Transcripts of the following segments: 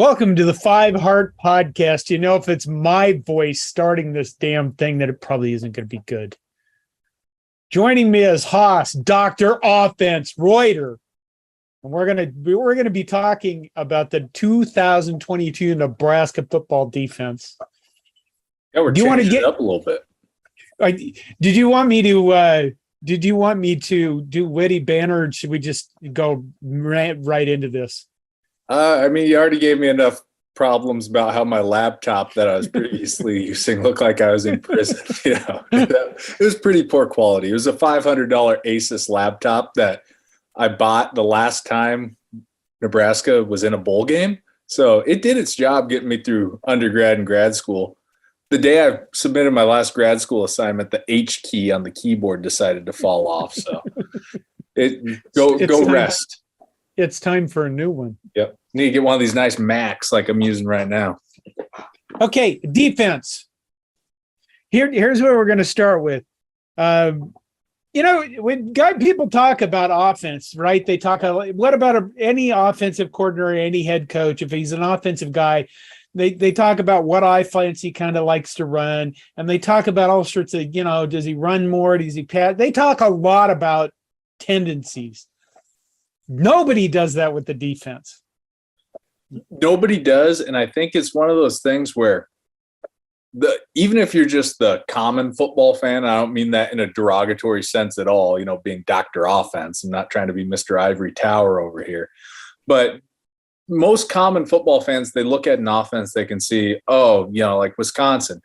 Welcome to the Five Heart Podcast. You know, if it's my voice starting this damn thing, that it probably isn't going to be good. Joining me is Haas, Dr. Offense, Reuter. And we're gonna be talking about the 2022 Nebraska football defense. Yeah, we're changing it up a little bit. Did you want me to do witty banter, or should we just go right into this? You already gave me enough problems about how my laptop that I was previously using looked like I was in prison. It was pretty poor quality. It was a $500 Asus laptop that I bought the last time Nebraska was in a bowl game. So it did its job getting me through undergrad and grad school. The day I submitted my last grad school assignment, the H key on the keyboard decided to fall off. So go rest. It's time for a new one. Yep. Need to get one of these nice Macs like I'm using right now. Okay, defense. Here's where we're going to start with. When people talk about offense, right? They talk about what about any offensive coordinator, any head coach, if he's an offensive guy, they talk about what offense he kind of likes to run, and they talk about all sorts of, does he run more? Does he pass? They talk a lot about tendencies. Nobody does that with the defense. Nobody does, and I think it's one of those things where even if you're just the common football fan, I don't mean that in a derogatory sense at all, being Dr. Offense. I'm not trying to be Mr. Ivory Tower over here. But most common football fans, they look at an offense, they can see, like Wisconsin,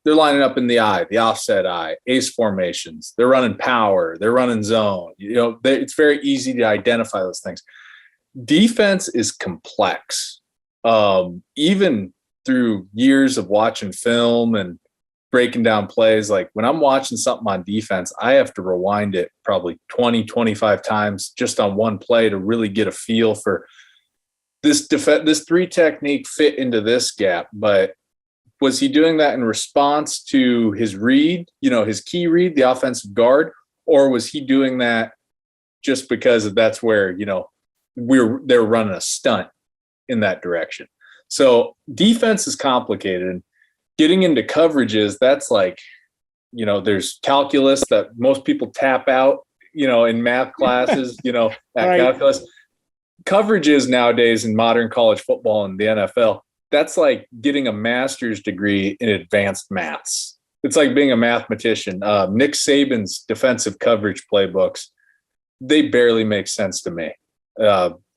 they're lining up in the eye, the offset eye, ace formations. They're running power. They're running zone. It's very easy to identify those things. Defense is complex. Even through years of watching film and breaking down plays, like when I'm watching something on defense, I have to rewind it probably 20, 25 times just on one play to really get a feel for this three technique fit into this gap. But was he doing that in response to his read, his key read, the offensive guard, or was he doing that just because that's where, they're running a stunt in that direction? So defense is complicated, and getting into coverages, that's like, there's calculus that most people tap out, in math classes, at right. Calculus. Coverages nowadays in modern college football and the NFL, that's like getting a master's degree in advanced maths. It's like being a mathematician. Nick Saban's defensive coverage playbooks, they barely make sense to me.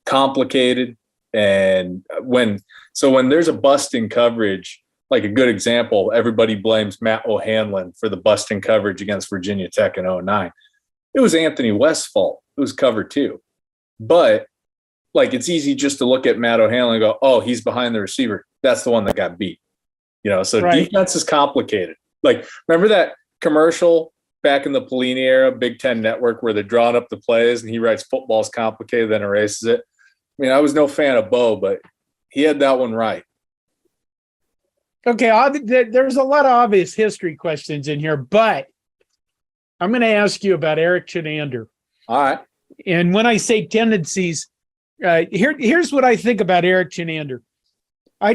Complicated. And when there's a busting coverage, like a good example, everybody blames Matt O'Hanlon for the busting coverage against Virginia Tech in 2009. It was Anthony West's fault. It was cover two. But it's easy just to look at Matt O'Hanlon and go, oh, he's behind the receiver. That's the one that got beat. So right. Defense is complicated. Remember that commercial back in the Pelini era, Big Ten Network, where they're drawing up the plays and he writes football's complicated, then erases it? I was no fan of Bo, but he had that one right. Okay, there's a lot of obvious history questions in here, but I'm going to ask you about Erik Chinander. All right. And when I say tendencies, here's what I think about Erik Chinander. I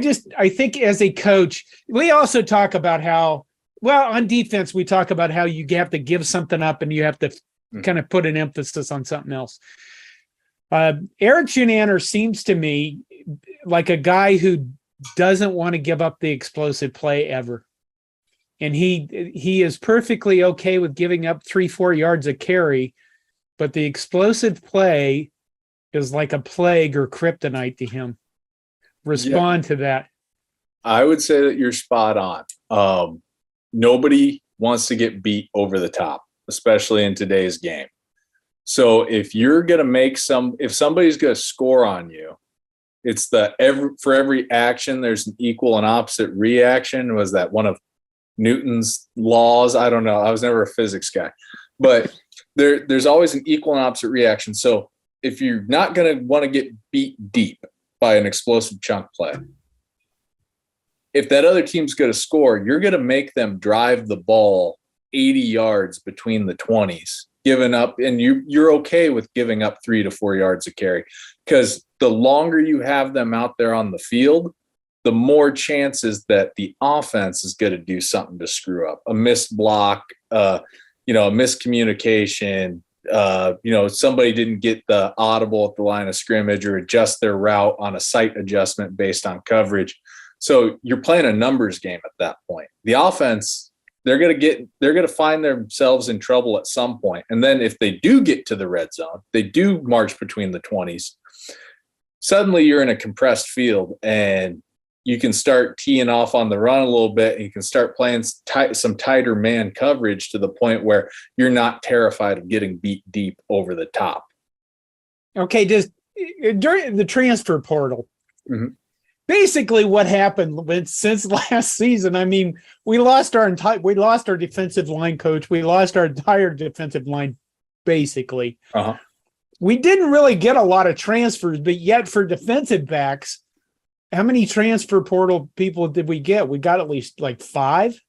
think as a coach, we also talk about how, on defense, we talk about how you have to give something up and you have to kind of put an emphasis on something else. Erik Chinander seems to me like a guy who doesn't want to give up the explosive play ever. And he is perfectly okay with giving up 3-4 yards a carry, but the explosive play is like a plague or kryptonite to him. Respond to that. I would say that you're spot on. Nobody wants to get beat over the top, especially in today's game. So if you're going to if somebody's going to score on you, it's for every action, there's an equal and opposite reaction. Was that one of Newton's laws? I don't know. I was never a physics guy, but there's always an equal and opposite reaction. So if you're not going to want to get beat deep by an explosive chunk play, if that other team's going to score, you're going to make them drive the ball 80 yards between the 20s giving up, and you're okay with giving up 3 to 4 yards a carry, because the longer you have them out there on the field, the more chances that the offense is going to do something to screw up. A missed block, a miscommunication, somebody didn't get the audible at the line of scrimmage or adjust their route on a sight adjustment based on coverage. So you're playing a numbers game at that point. The offense, they're going to find themselves in trouble at some point. And then if they do get to the red zone, they do march between the 20s. Suddenly you're in a compressed field and you can start teeing off on the run a little bit, and you can start playing some tighter man coverage to the point where you're not terrified of getting beat deep over the top. Okay, just during the transfer portal, basically what happened since last season, I mean, we lost our defensive line coach. We lost our entire defensive line, basically. We didn't really get a lot of transfers, but yet for defensive backs, how many transfer portal people did we get? We got at least like 5.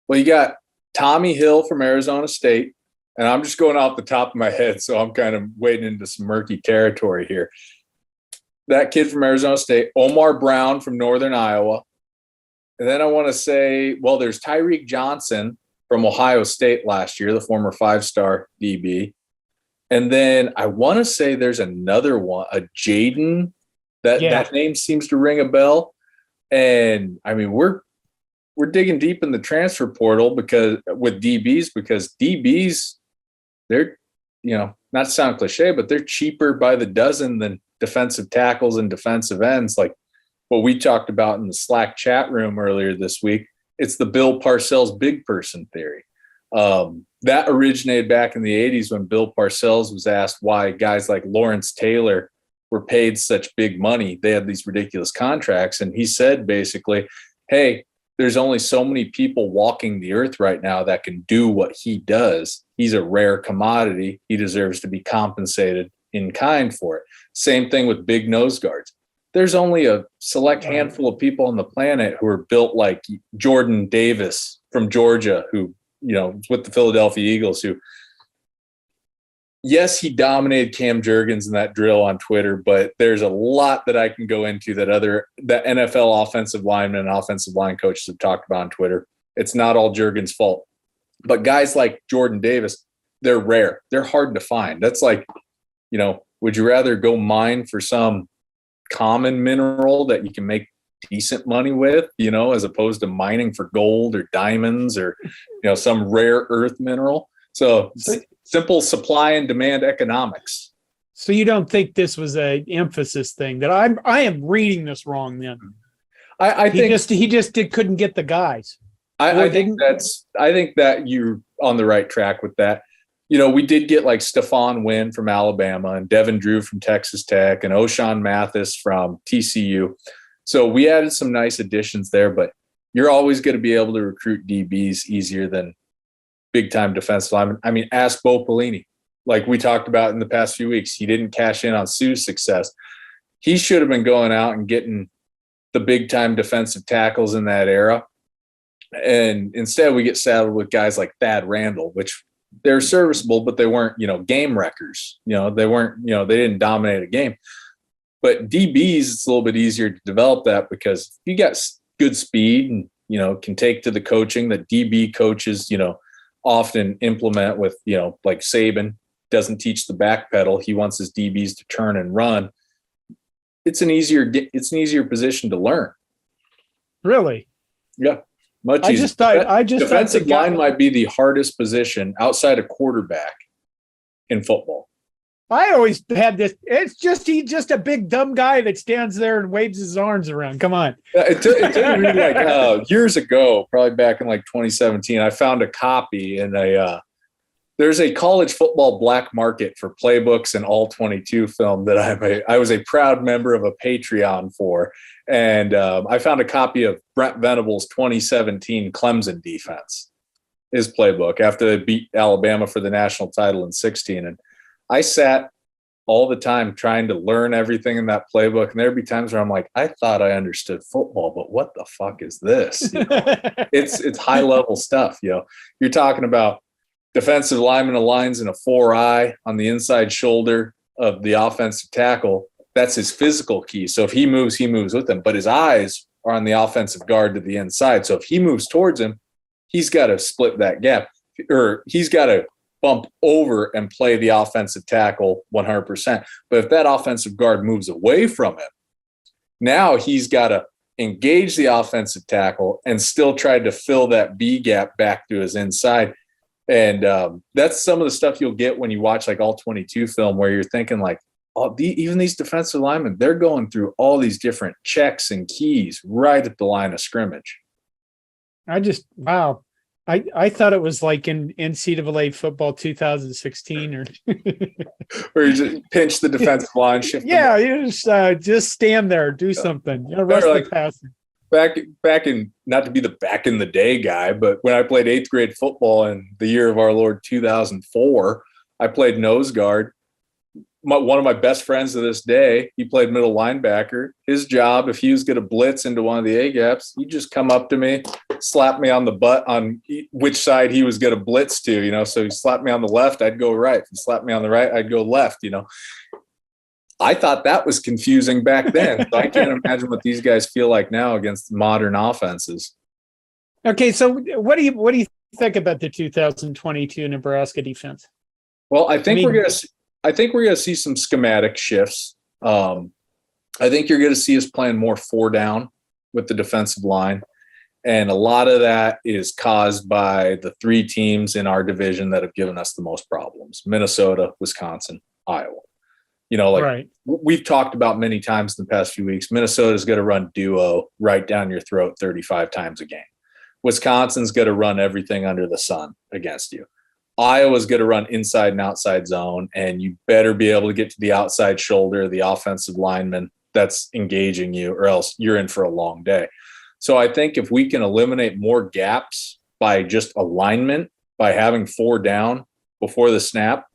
Well, you got Tommy Hill from Arizona State, and I'm just going off the top of my head, so I'm kind of wading into some murky territory here. That kid from Arizona State, Omar Brown from Northern Iowa. And then I want to say, well, there's Tyreek Johnson from Ohio State last year, the former 5-star DB. And then I want to say there's another one, a Jaden. That name seems to ring a bell. And I mean, we're digging deep in the transfer portal because DBs, they're, not to sound cliche, but they're cheaper by the dozen than defensive tackles and defensive ends. Like what we talked about in the Slack chat room earlier this week, it's the Bill Parcells big person theory. That originated back in the 80s when Bill Parcells was asked why guys like Lawrence Taylor were paid such big money. They had these ridiculous contracts. And he said basically, hey, there's only so many people walking the earth right now that can do what he does. He's a rare commodity. He deserves to be compensated in kind for it. Same thing with big nose guards. There's only a select handful of people on the planet who are built like Jordan Davis from Georgia, who, with the Philadelphia Eagles, who, yes, he dominated Cam Jurgens in that drill on Twitter, but there's a lot that I can go into that NFL offensive linemen and offensive line coaches have talked about on Twitter. It's not all Jurgens' fault. But guys like Jordan Davis, they're rare. They're hard to find. That's like, would you rather go mine for some common mineral that you can make decent money with, as opposed to mining for gold or diamonds or, some rare earth mineral? So simple supply and demand economics. So you don't think this was an emphasis thing? That I am reading this wrong then. I think he just couldn't get the guys. I think that you're on the right track with that. We did get like Stephon Wynn from Alabama and Devin Drew from Texas Tech and O'Shawn Mathis from TCU. So we added some nice additions there, but you're always going to be able to recruit DBs easier than big-time defensive linemen. I mean, ask Bo Pelini. Like we talked about in the past few weeks, he didn't cash in on Sue's success. He should have been going out and getting the big-time defensive tackles in that era. And instead we get saddled with guys like Thad Randall, which they're serviceable, but they weren't, game wreckers. They weren't, they didn't dominate a game. But DBs, it's a little bit easier to develop that because if you got good speed and, can take to the coaching that DB coaches, often implement with, like Saban doesn't teach the back pedal. He wants his DBs to turn and run. It's an easier position to learn. Really? Yeah. Much easier. Defensive line might be the hardest position outside of quarterback in football. I always had this. He's just a big dumb guy that stands there and waves his arms around. Come on. It took me like years ago, probably back in like 2017. I found a copy in there's a college football black market for playbooks and all 22 film that I was a proud member of a Patreon for. And I found a copy of Brent Venables' 2017 Clemson defense, his playbook, after they beat Alabama for the national title in 16. And I sat all the time trying to learn everything in that playbook. And there'd be times where I'm like, I thought I understood football, but what the fuck is this? It's high level stuff. You're talking about defensive lineman aligns in a 4-eye on the inside shoulder of the offensive tackle. That's his physical key. So if he moves with him. But his eyes are on the offensive guard to the inside. So if he moves towards him, he's got to split that gap, or he's got to bump over and play the offensive tackle 100%. But if that offensive guard moves away from him, now he's got to engage the offensive tackle and still try to fill that B gap back to his inside. And that's some of the stuff you'll get when you watch like all 22 film, where you're thinking like, even these defensive linemen, they're going through all these different checks and keys right at the line of scrimmage. Wow. I thought it was like in NCAA football 2016 or where you just pinch the defensive line. Shift yeah, you just stand there, do something. Rest the passing. Back in, not to be the back in the day guy, but when I played 8th grade football in the year of our Lord 2004, I played nose guard. One of my best friends to this day, he played middle linebacker. His job, if he was going to blitz into one of the A gaps, he'd just come up to me, slap me on the butt on which side he was going to blitz to, So he slapped me on the left, I'd go right. If he slapped me on the right, I'd go left, I thought that was confusing back then. So I can't imagine what these guys feel like now against modern offenses. Okay, so what do you think about the 2022 Nebraska defense? Well, I think we're going to see some schematic shifts. I think you're going to see us playing more 4 down with the defensive line. And a lot of that is caused by the 3 teams in our division that have given us the most problems: Minnesota, Wisconsin, Iowa. Right. We've talked about many times in the past few weeks, Minnesota's going to run duo right down your throat 35 times a game. Wisconsin's going to run everything under the sun against you. Iowa's going to run inside and outside zone, and you better be able to get to the outside shoulder of the offensive lineman that's engaging you, or else you're in for a long day. So I think if we can eliminate more gaps by just alignment, by having 4 down before the snap,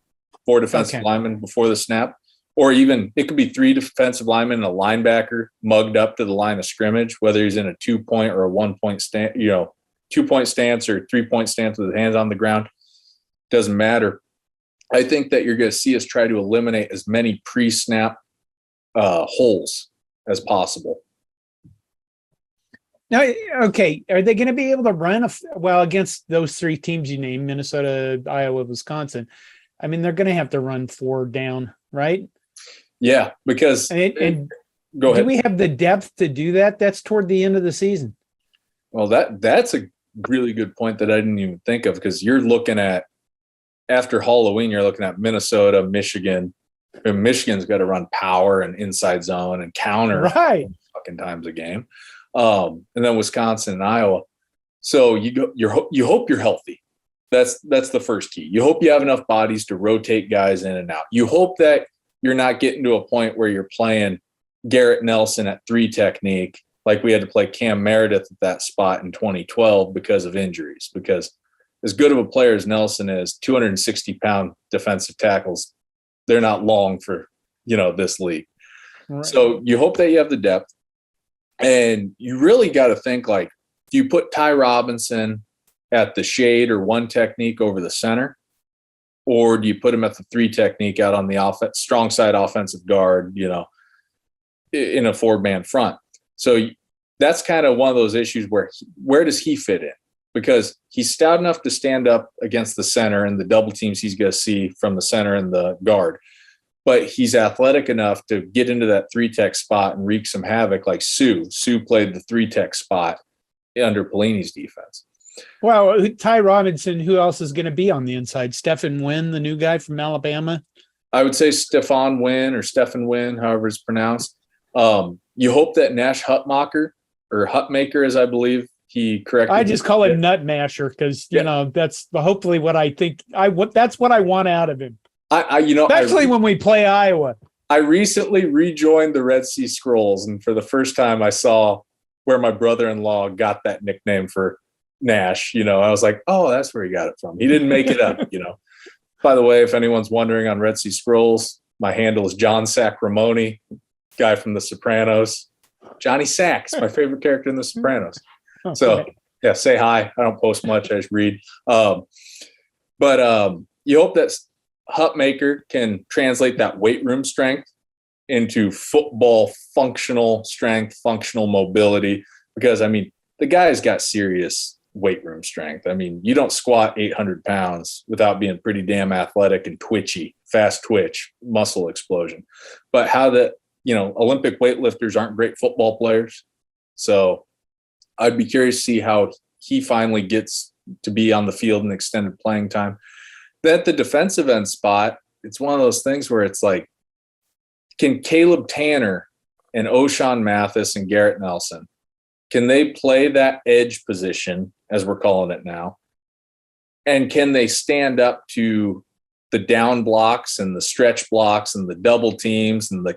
4 defensive linemen before the snap, or even it could be 3 defensive linemen and a linebacker mugged up to the line of scrimmage, whether he's in a 2-point or a 1-point stance, 2-point stance or 3-point stance with his hands on the ground. Doesn't matter. I think that you're going to see us try to eliminate as many pre-snap holes as possible. Now, okay, are they going to be able to run against those 3 teams you named, Minnesota, Iowa, Wisconsin? I mean, they're going to have to run 4 down, right? Yeah, because go ahead. Do we have the depth to do that? That's toward the end of the season. Well, that's a really good point that I didn't even think of, because you're looking at, after Halloween, you're looking at Minnesota, Michigan. And Michigan's got to run power and inside zone and counter fucking times a game. And then Wisconsin and Iowa. So you hope you're healthy. That's the first key. You hope you have enough bodies to rotate guys in and out. You hope that you're not getting to a point where you're playing Garrett Nelson at 3 technique, like we had to play Cam Meredith at that spot in 2012 because of injuries. Because as good of a player as Nelson is, 260-pound defensive tackles, they're not long for, this league. Right. So you hope that you have the depth. And you really got to think, like, do you put Ty Robinson at the shade or 1 technique over the center? Or do you put him at the 3 technique out on the strong side offensive guard, in a 4-man front? So that's kind of one of those issues where does he fit in? Because he's stout enough to stand up against the center and the double teams he's going to see from the center and the guard. But he's athletic enough to get into that 3-tech spot and wreak some havoc, like Sue. Sue played the 3-tech spot under Pelini's defense. Well, Ty Robinson, who else is going to be on the inside? Stephen Wynn, the new guy from Alabama? I would say Stefan Wynn or Stephen Wynn, however it's pronounced. You hope that Nash Hutmacher, or Hutmaker, as I believe he corrected. I just call him Nut Masher because, that's hopefully what I think. That's what I want out of him. Especially when we play Iowa. I recently rejoined the Red Sea Scrolls, and for the first time I saw where my brother-in-law got that nickname for Nash. I was like, oh, that's where he got it from. He didn't make it up, By the way, if anyone's wondering on Red Sea Scrolls, my handle is John Sacramone, guy from The Sopranos. Johnny Sax, my favorite character in The Sopranos. So, yeah, say hi. I don't post much. I just read. But you hope that Hutmaker can translate that weight room strength into football functional strength, functional mobility, because, I mean, the guy's got serious weight room strength. I mean, you don't squat 800 pounds without being pretty damn athletic and twitchy, fast twitch, muscle explosion. But how the, Olympic weightlifters aren't great football players. So I'd be curious to see how he finally gets to be on the field in extended playing time. Then at the defensive end spot, it's one of those things where it's like, can Caleb Tanner and O'Shawn Mathis and Garrett Nelson, can they play that edge position, as we're calling it now? And can they stand up to the down blocks and the stretch blocks and the double teams and the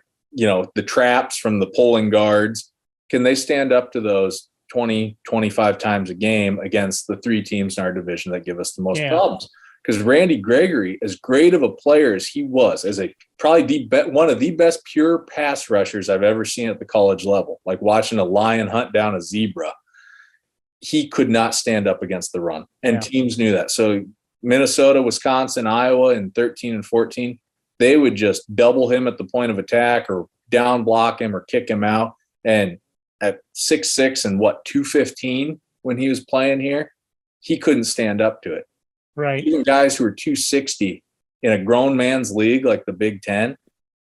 traps from the pulling guards? Can they stand up to those 20, 25 times a game against the three teams in our division that give us the most problems? Because Randy Gregory, as great of a player as he was, as probably one of the best pure pass rushers I've ever seen at the college level, like watching a lion hunt down a zebra, he could not stand up against the run. And teams knew that. So Minnesota, Wisconsin, Iowa in 13 and 14, they would just double him at the point of attack or down block him or kick him out. And at 6'6" and 215 when he was playing here, he couldn't stand up to it. Right. Even guys who are 260 in a grown man's league like the Big Ten,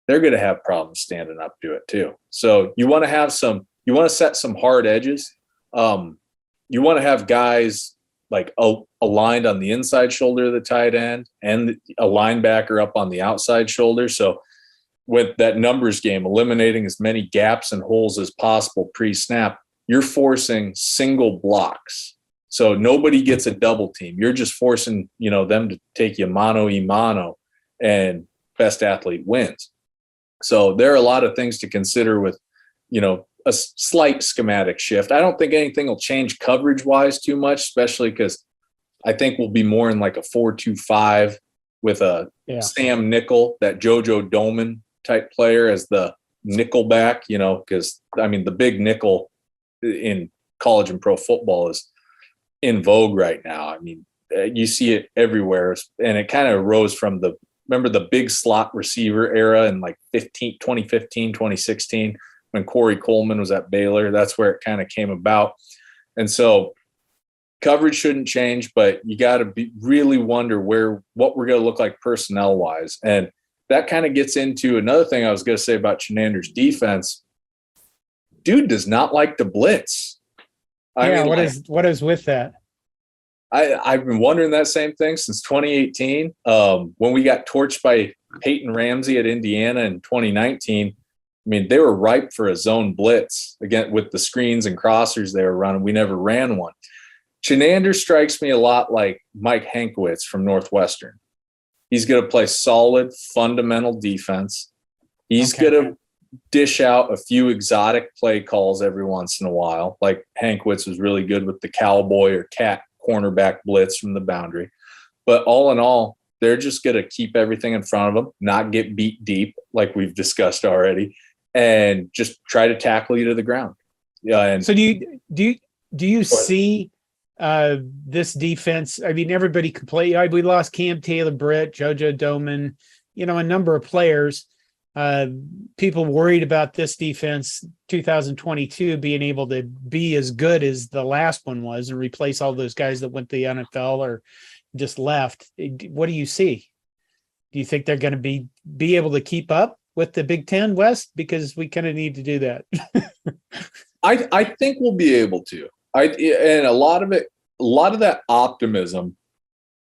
they're going to have problems standing up to it too. So you want to set some hard edges. You want to have guys like aligned on the inside shoulder of the tight end and a linebacker up on the outside shoulder. So with that numbers game, eliminating as many gaps and holes as possible pre-snap, you're forcing single blocks. So nobody gets a double team. You're just forcing, them to take you mano-a-mano, and best athlete wins. So there are a lot of things to consider with, a slight schematic shift. I don't think anything will change coverage-wise too much, especially because I think we'll be more in like a 4-2-5 with a Sam Nickel, that JoJo Doman type player as the nickel back, because, I mean, the big nickel in college and pro football is in vogue right now. I mean, you see it everywhere, and it kind of rose from remember the big slot receiver era in like 2015, 2016, when Corey Coleman was at Baylor. That's where it kind of came about. And so coverage shouldn't change, but you got to really wonder what we're going to look like personnel wise. And that kind of gets into another thing I was going to say about Chinander's defense. Dude does not like to blitz. What is with that? I've been wondering that same thing since 2018. When we got torched by Peyton Ramsey at Indiana in 2019, I mean, they were ripe for a zone blitz again with the screens and crossers they were running. We never ran one. Chinander strikes me a lot like Mike Hankwitz from Northwestern. He's going to play solid, fundamental defense. He's going to dish out a few exotic play calls every once in a while. Like Hankwitz was really good with the cowboy or cat cornerback blitz from the boundary. But all in all, they're just going to keep everything in front of them, not get beat deep like we've discussed already, and just try to tackle you to the ground. Yeah. And so do you see this defense? I mean, everybody could play. We lost Cam Taylor-Britt, JoJo Doman, a number of players. People worried about this defense 2022 being able to be as good as the last one was and replace all those guys that went to the NFL or just left. What do you see? Do you think they're going to be able to keep up with the Big Ten West? Because we kind of need to do that. I think we'll be able to. And a lot of that optimism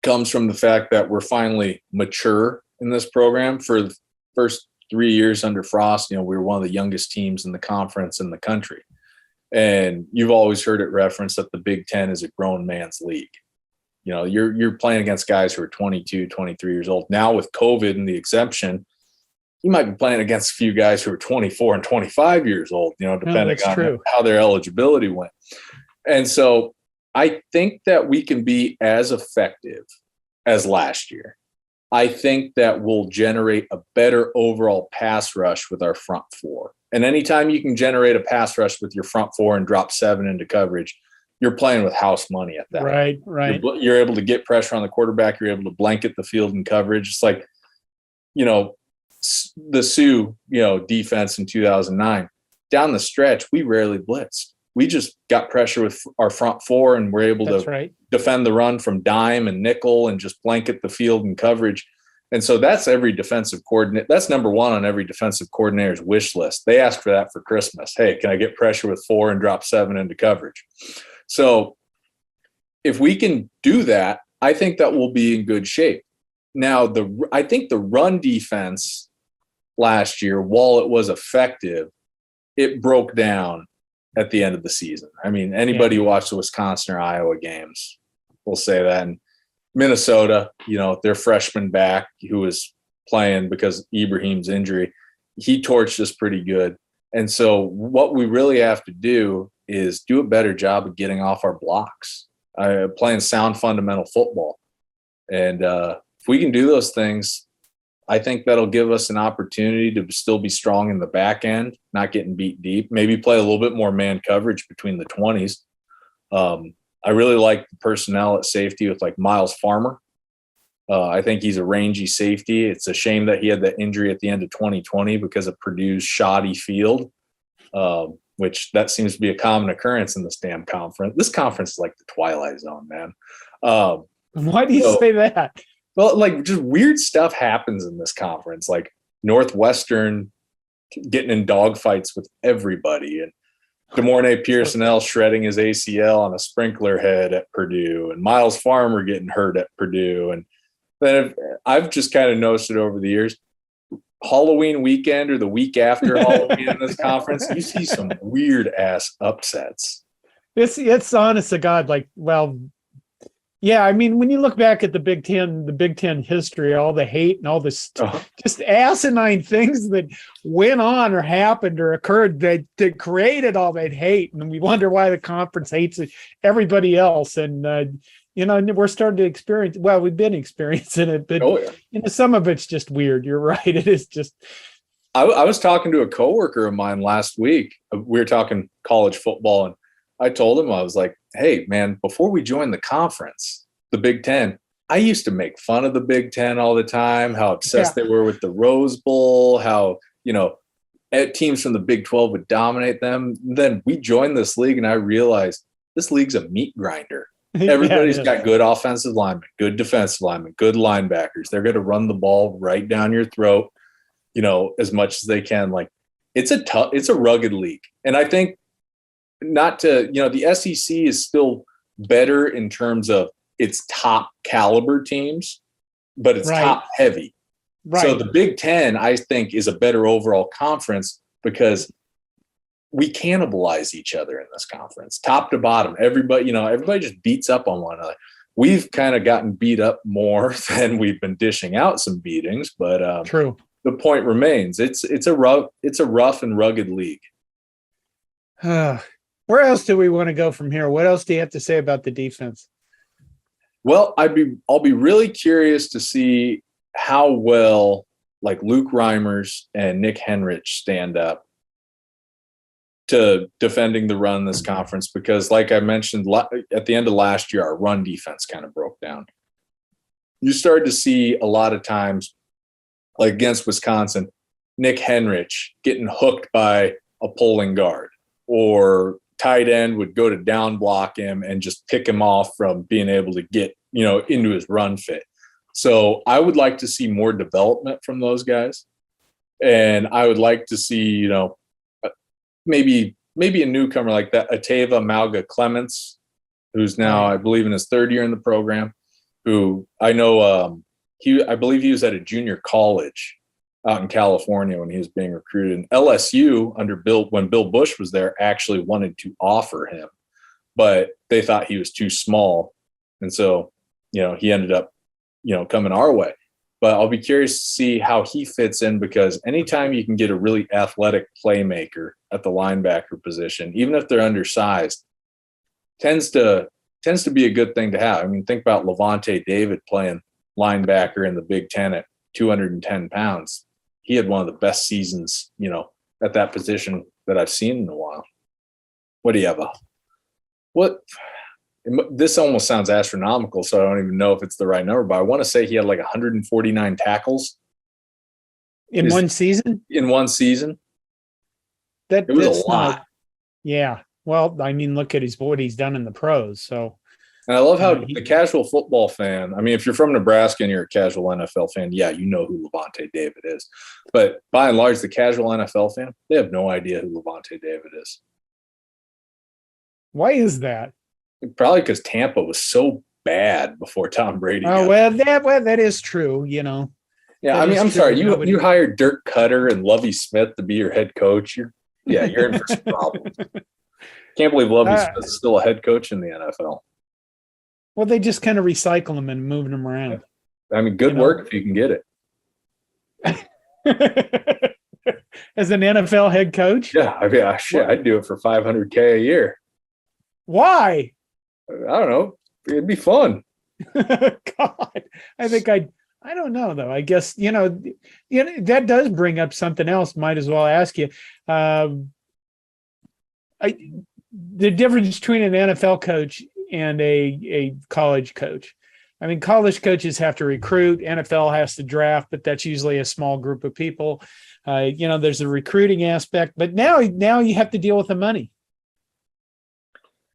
comes from the fact that we're finally mature in this program. For the first 3 years under Frost, we were one of the youngest teams in the conference in the country. And you've always heard it referenced that the Big Ten is a grown man's league. You're playing against guys who are 22, 23 years old. Now with COVID and the exemption, you might be playing against a few guys who are 24 and 25 years old, depending on how their eligibility went. And so I think that we can be as effective as last year. I think that we'll generate a better overall pass rush with our front four. And anytime you can generate a pass rush with your front four and drop 7 into coverage, you're playing with house money at that. Right, right. You're able to get pressure on the quarterback. You're able to blanket the field in coverage. It's like, the Sioux, defense in 2009. Down the stretch, we rarely blitzed. We just got pressure with our front four, and we're able to defend the run from dime and nickel and just blanket the field in coverage. And so that's every defensive coordinator. That's number one on every defensive coordinator's wish list. They ask for that for Christmas. Hey, can I get pressure with 4 and drop 7 into coverage? So if we can do that, I think that we'll be in good shape. Now, I think the run defense last year, while it was effective, it broke down at the end of the season. I mean, anybody who watched the Wisconsin or Iowa games will say that. And Minnesota, their freshman back who was playing because Ibrahim's injury, he torched us pretty good. And so what we really have to do is do a better job of getting off our blocks, playing sound fundamental football. And if we can do those things, I think that'll give us an opportunity to still be strong in the back end, not getting beat deep, maybe play a little bit more man coverage between the 20s. I really like the personnel at safety with like Miles Farmer. I think he's a rangy safety. It's a shame that he had that injury at the end of 2020 because of Purdue's shoddy field, which that seems to be a common occurrence in this damn conference. This conference is like the Twilight Zone, man. Why do you say that? Well, like just weird stuff happens in this conference, like Northwestern getting in dogfights with everybody, and DeMornay Pearsonell shredding his ACL on a sprinkler head at Purdue, and Miles Farmer getting hurt at Purdue. And then I've just kind of noticed it over the years. Halloween weekend or the week after Halloween in this conference, you see some weird ass upsets. It's honest to God, yeah, I mean, when you look back at the Big Ten history, all the hate and all this just asinine things that went on or happened or occurred that created all that hate, and we wonder why the conference hates everybody else. And we're starting to experience. Well, we've been experiencing it, but some of it's just weird. You're right; it is just. I was talking to a coworker of mine last week. We were talking college football, and I told him, I was like, hey, man, before we joined the conference, the Big Ten, I used to make fun of the Big Ten all the time, how obsessed they were with the Rose Bowl, how, teams from the Big 12 would dominate them. Then we joined this league, and I realized this league's a meat grinder. Everybody's got good offensive linemen, good defensive linemen, good linebackers. They're going to run the ball right down your throat, as much as they can. Like, it's a rugged league. And I think, the SEC is still better in terms of its top caliber teams, but it's top heavy. Right. So the Big Ten, I think, is a better overall conference because we cannibalize each other in this conference, top to bottom. Everybody just beats up on one another. We've kind of gotten beat up more than we've been dishing out some beatings, but true. The point remains, it's a rough and rugged league. Where else do we want to go from here? What else do you have to say about the defense? Well, I'll be really curious to see how well like Luke Reimers and Nick Henrich stand up to defending the run in this conference, because like I mentioned at the end of last year, our run defense kind of broke down. You started to see a lot of times, like against Wisconsin, Nick Henrich getting hooked by a pulling guard, or tight end would go to down block him and just pick him off from being able to get, into his run fit. So I would like to see more development from those guys. And I would like to see, maybe a newcomer like that, Ateva Malga Clements, who's now, I believe, in his third year in the program, who I know I believe he was at a junior college out in California when he was being recruited. And LSU when Bill Bush was there actually wanted to offer him, but they thought he was too small. And so, he ended up, coming our way. But I'll be curious to see how he fits in, because anytime you can get a really athletic playmaker at the linebacker position, even if they're undersized, tends to be a good thing to have. I mean, think about Levante David playing linebacker in the Big Ten at 210 pounds. He had one of the best seasons, at that position that I've seen in a while. What do you have? what this almost sounds astronomical, so I don't even know if it's the right number, but I want to say he had like 149 tackles in one season. In one season. It was a lot. Yeah. Well, I mean, look at what he's done in the pros. So, and I love how the casual football fan, I mean, if you're from Nebraska and you're a casual NFL fan, yeah, you know who Levante David is. But by and large, the casual NFL fan, they have no idea who Levante David is. Why is that? Probably because Tampa was so bad before Tom Brady. Oh, well, that is true, you know. Yeah, I mean, I'm sorry. You hired Dirk Cutter and Lovie Smith to be your head coach. You're in for some problems. Can't believe Lovie Smith's still a head coach in the NFL. Well, they just kind of recycle them and moving them around. I mean, good work if you can get it. As an NFL head coach? Yeah, I mean, I'd do it for $500K a year. Why? I don't know. It'd be fun. God, I think I don't know though. I guess that does bring up something else. Might as well ask you. The difference between an NFL coach and a college coach. I mean, college coaches have to recruit. NFL has to draft, but that's usually a small group of people. There's a recruiting aspect, but now you have to deal with the money.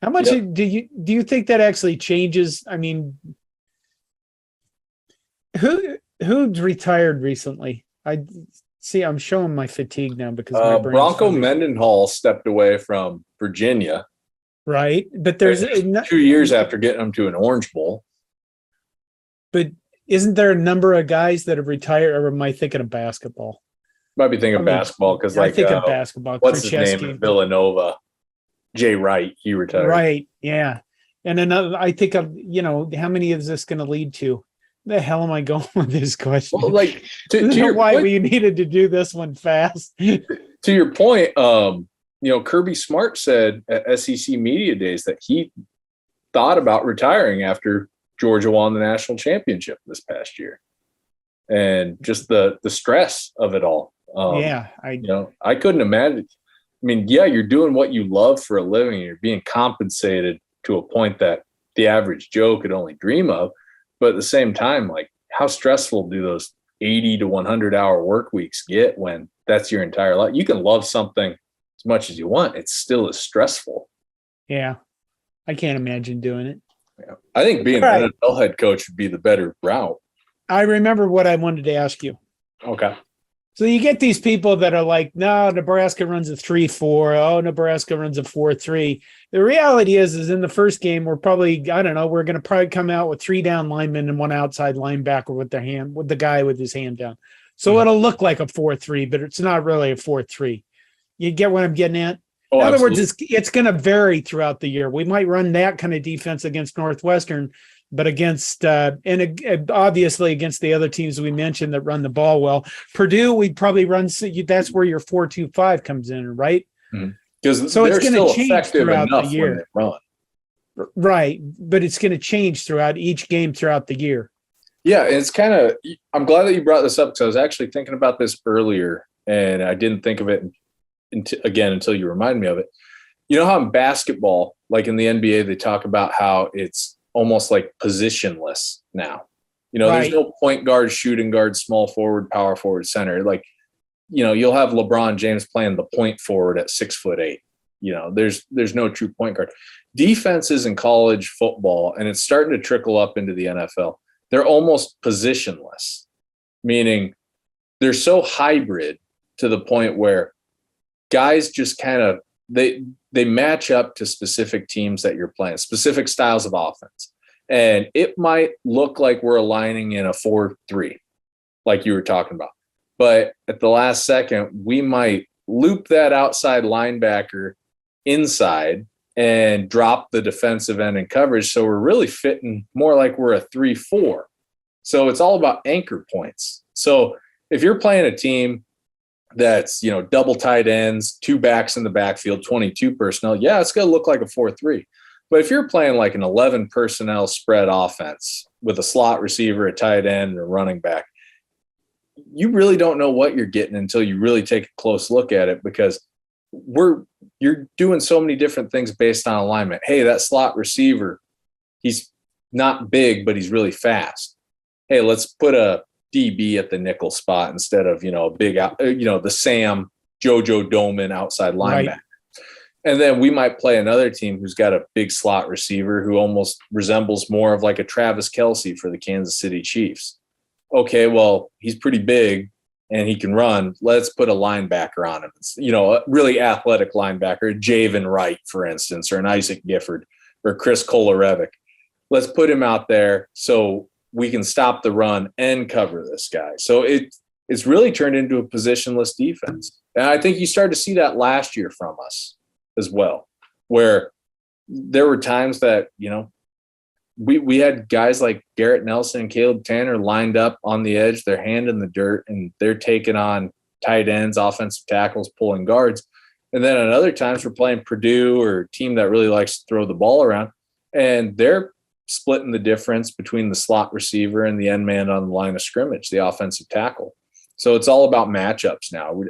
How much do you think that actually changes? I mean, who's retired recently? I'm showing my fatigue now because my Bronco Mendenhall stepped away from Virginia. Right. But there's 2 years after getting them to an Orange Bowl. But isn't there a number of guys that have retired, or am I thinking of basketball? Might be thinking of basketball because I think of basketball. What's his name at Villanova? Jay Wright, he retired. Right. Yeah. And another, I think of, how many is this going to lead to? The hell am I going with this question? Well, like to your why point, we needed to do this one fast. To your point, Kirby Smart said at SEC Media Days that he thought about retiring after Georgia won the national championship this past year, and just the stress of it all. I couldn't imagine. I mean, yeah, you're doing what you love for a living, and you're being compensated to a point that the average Joe could only dream of. But at the same time, like, how stressful do those 80 to 100-hour work weeks get when that's your entire life? You can love something as much as you want. It's still as stressful. Yeah. I can't imagine doing it. Yeah. I think being an NFL head coach would be the better route. I remember what I wanted to ask you. Okay. So you get these people that are like, no, Nebraska runs a 3-4. Oh, Nebraska runs a 4-3. The reality is in the first game, we're probably going to probably come out with 3 down linemen and 1 outside linebacker with the guy with his hand down. So it'll look like a 4-3, but it's not really a 4-3. You get what I'm getting at? Oh, in other absolutely. words, it's going to vary throughout the year. We might run that kind of defense against Northwestern, but against obviously against the other teams we mentioned that run the ball well. Purdue, we'd probably run. That's where your 4-2-5 comes in, right? Because so it's going to change throughout the year. Right, but it's going to change throughout each game throughout the year. Yeah, it's kind of. I'm glad that you brought this up because I was actually thinking about this earlier, and I didn't think of it until you reminded me of it. You know how in basketball, like in the NBA, they talk about how it's almost like positionless now. There's no point guard, shooting guard, small forward, power forward, center. Like, you'll have LeBron James playing the point forward at 6'8". There's no true point guard. Defenses in college football, and it's starting to trickle up into the NFL, they're almost positionless, meaning they're so hybrid to the point where guys just kind of they match up to specific teams that you're playing, specific styles of offense. And it might look like we're aligning in a 4-3, like you were talking about. But at the last second, we might loop that outside linebacker inside and drop the defensive end in coverage. So we're really fitting more like we're a 3-4. So it's all about anchor points. So if you're playing a team that's, double tight ends, 2 backs in the backfield, 22 personnel, yeah, it's going to look like a 4-3. But if you're playing like an 11 personnel spread offense with a slot receiver, a tight end, and a running back, you really don't know what you're getting until you really take a close look at it, because you're doing so many different things based on alignment. Hey, that slot receiver, he's not big, but he's really fast. Hey, let's put a DB at the nickel spot instead of, a big, the Sam JoJo Doman outside linebacker. Right. And then we might play another team who's got a big slot receiver who almost resembles more of like a Travis Kelce for the Kansas City Chiefs. Okay, well, he's pretty big and he can run. Let's put a linebacker on him. It's, a really athletic linebacker, Javen Wright, for instance, or an Isaac Gifford or Chris Kolarevic. Let's put him out there so we can stop the run and cover this guy. So it's really turned into a positionless defense. And I think you started to see that last year from us as well, where there were times that, we had guys like Garrett Nelson and Caleb Tanner lined up on the edge, their hand in the dirt, and they're taking on tight ends, offensive tackles, pulling guards. And then at other times we're playing Purdue or a team that really likes to throw the ball around, and they're splitting the difference between the slot receiver and the end man on the line of scrimmage, the offensive tackle. So it's all about matchups now.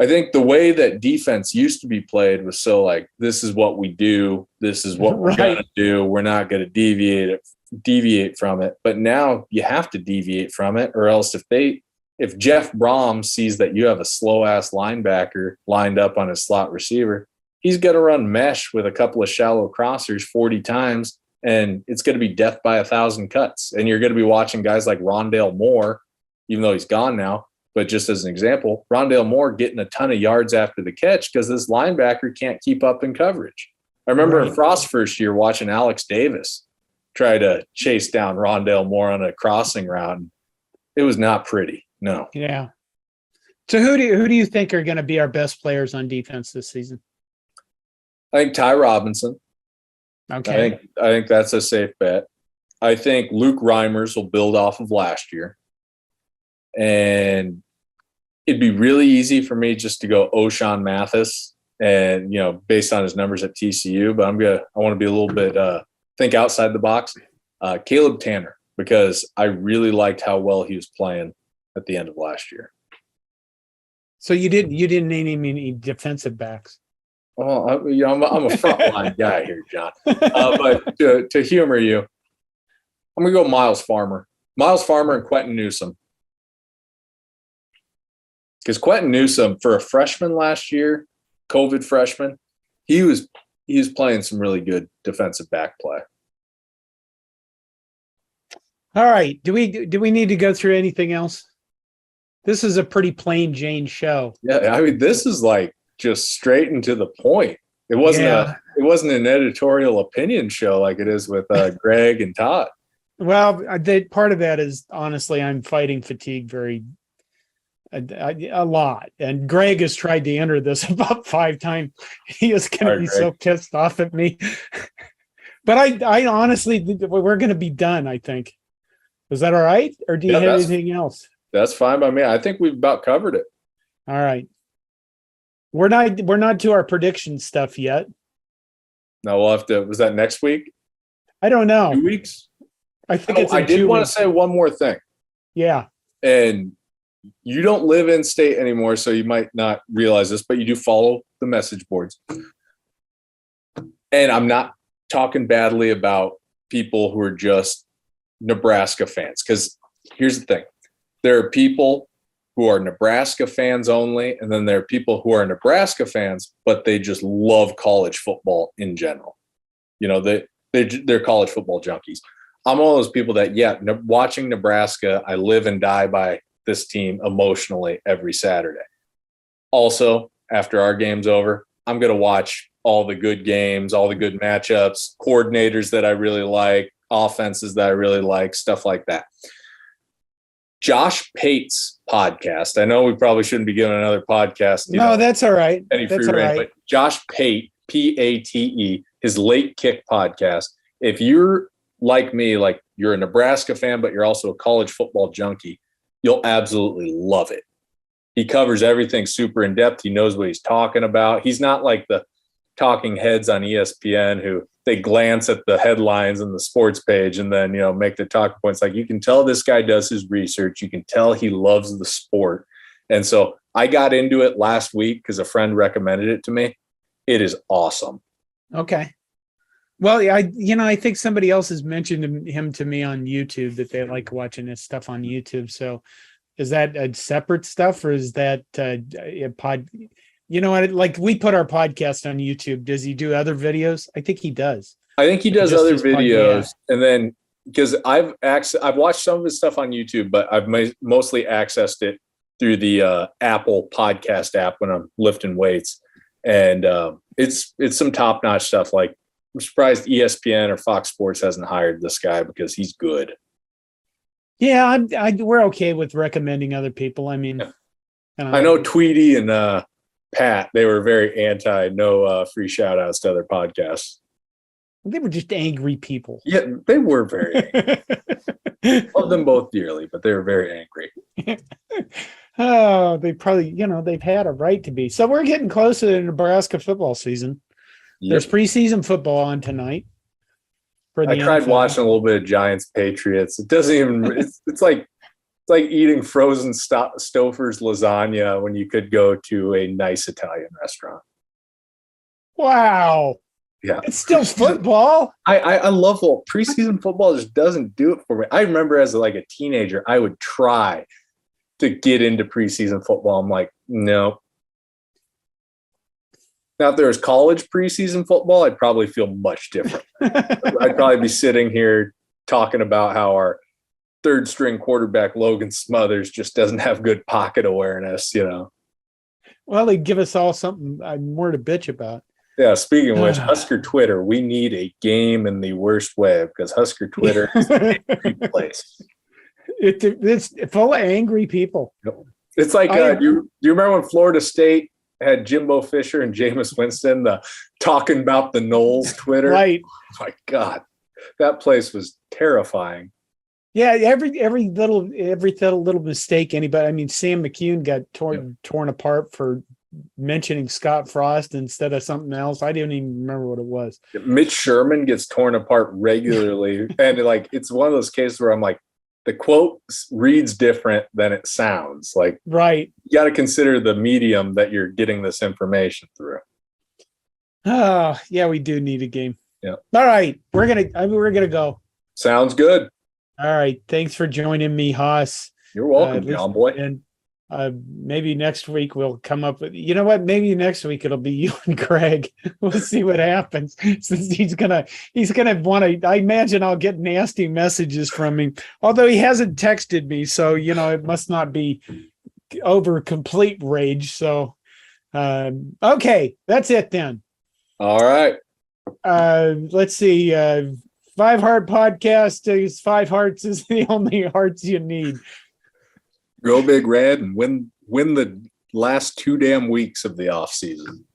I think the way that defense used to be played was so like, this is what we do. This is what we're going to do. We're not going to deviate from it. But now you have to deviate from it, or else if Jeff Brom sees that you have a slow ass linebacker lined up on his slot receiver, he's going to run mesh with a couple of shallow crossers 40 times. And it's going to be death by 1,000 cuts. And you're going to be watching guys like Rondale Moore, even though he's gone now. But just as an example, Rondale Moore getting a ton of yards after the catch because this linebacker can't keep up in coverage. I remember in Frost's first year watching Alex Davis try to chase down Rondale Moore on a crossing route. It was not pretty. No. Yeah. So who do you think are going to be our best players on defense this season? I think Ty Robinson. Okay. I think that's a safe bet. I think Luke Reimers will build off of last year. And it'd be really easy for me just to go O'Shawn Mathis and, based on his numbers at TCU, but I want to be a little bit, think outside the box. Caleb Tanner, because I really liked how well he was playing at the end of last year. So you didn't name any defensive backs. Well, I'm a frontline guy here, John. But to humor you, I'm going to go Miles Farmer and Quentin Newsome. Because Quentin Newsome, for a freshman last year, COVID freshman, he was playing some really good defensive back play. All right. Do we need to go through anything else? This is a pretty plain Jane show. Yeah, I mean, this is like just straight and to the point. It wasn't an editorial opinion show like it is with Greg and Todd. Well, part of that is honestly, I'm fighting fatigue a lot, and Greg has tried to enter this about 5 times. He is going to be so pissed off at me. But I honestly, we're going to be done. I think. Is that all right, or do you have anything else? That's fine by me. I think we've about covered it. All right. We're not to our prediction stuff yet. No, we'll have to. Was that next week? I don't know. 2 weeks. I think I did want to say one more thing. Yeah. And you don't live in state anymore, so you might not realize this, but you do follow the message boards. And I'm not talking badly about people who are just Nebraska fans, because here's the thing. There are people who are Nebraska fans only, and then there are people who are Nebraska fans, but they just love college football in general. They're college football junkies. I'm one of those people that, watching Nebraska, I live and die by this team emotionally every Saturday. Also, after our game's over, I'm going to watch all the good games, all the good matchups, coordinators that I really like, offenses that I really like, stuff like that. Josh Pate's podcast. I know we probably shouldn't be giving another podcast. No, that's all right. That's all right. But Josh Pate, Pate, his Late Kick podcast. If you're like me, like you're a Nebraska fan, but you're also a college football junkie, you'll absolutely love it. He covers everything super in depth. He knows what he's talking about. He's not like the talking heads on ESPN who they glance at the headlines and the sports page and then, make the talking points. Like, you can tell this guy does his research. You can tell he loves the sport. And so I got into it last week because a friend recommended it to me. It is awesome. Okay. Well, I think somebody else has mentioned him to me on YouTube that they like watching his stuff on YouTube. So is that a separate stuff or is that a pod? You know what? Like we put our podcast on YouTube. Does he do other videos? I think he does. I think he does Just other his videos. And then because I've watched some of his stuff on YouTube, but I've mostly accessed it through the Apple podcast app when I'm lifting weights. And it's some top-notch stuff. Like I'm surprised ESPN or Fox Sports hasn't hired this guy because he's good. Yeah, we're okay with recommending other people. I mean, yeah. I know Tweety and Pat, they were very anti no free shout outs to other podcasts. They were just angry people. Yeah, they were very angry. Love them both dearly, but they were very angry. Oh, they probably, they've had a right to be. So we're getting close to the Nebraska football season. Yep. There's preseason football on tonight. I tried watching a little bit of Giants Patriots. It doesn't even. It's like eating frozen Stouffer's lasagna when you could go to a nice Italian restaurant. Wow. Yeah, it's still football. I love football. Preseason football just doesn't do it for me. I remember as a teenager, I would try to get into preseason football. I'm like, no. Now, if there was college preseason football, I'd probably feel much different. I'd probably be sitting here talking about how our third string quarterback, Logan Smothers, just doesn't have good pocket awareness, Well, they give us all something more to bitch about. Yeah, speaking of which, Husker Twitter, we need a game in the worst way because Husker Twitter is an angry place. It's full of angry people. It's like, do you remember when Florida State had Jimbo Fisher and Jameis Winston talking about the Knowles Twitter? Right. Oh my God, that place was terrifying. Yeah, every little mistake anybody. I mean, Sam McCune got torn apart for mentioning Scott Frost instead of something else. I didn't even remember what it was. Mitch Sherman gets torn apart regularly, and it's one of those cases where I'm like, the quote reads different than it sounds. Right. You got to consider the medium that you're getting this information through. Oh, yeah, we do need a game. Yeah. All right, we're gonna go. Sounds good. All right, thanks for joining me, Haas. You're welcome, John Boy. And maybe next week we'll come up with. You know what? Maybe next week it'll be you and Greg. We'll see what happens. Since he's gonna want to. I imagine I'll get nasty messages from him. Although he hasn't texted me, so it must not be over complete rage. So, okay, that's it then. All right. Let's see. 5 Heart Podcast is 5 hearts is the only hearts you need. Go Big Red and win the last 2 damn weeks of the off season.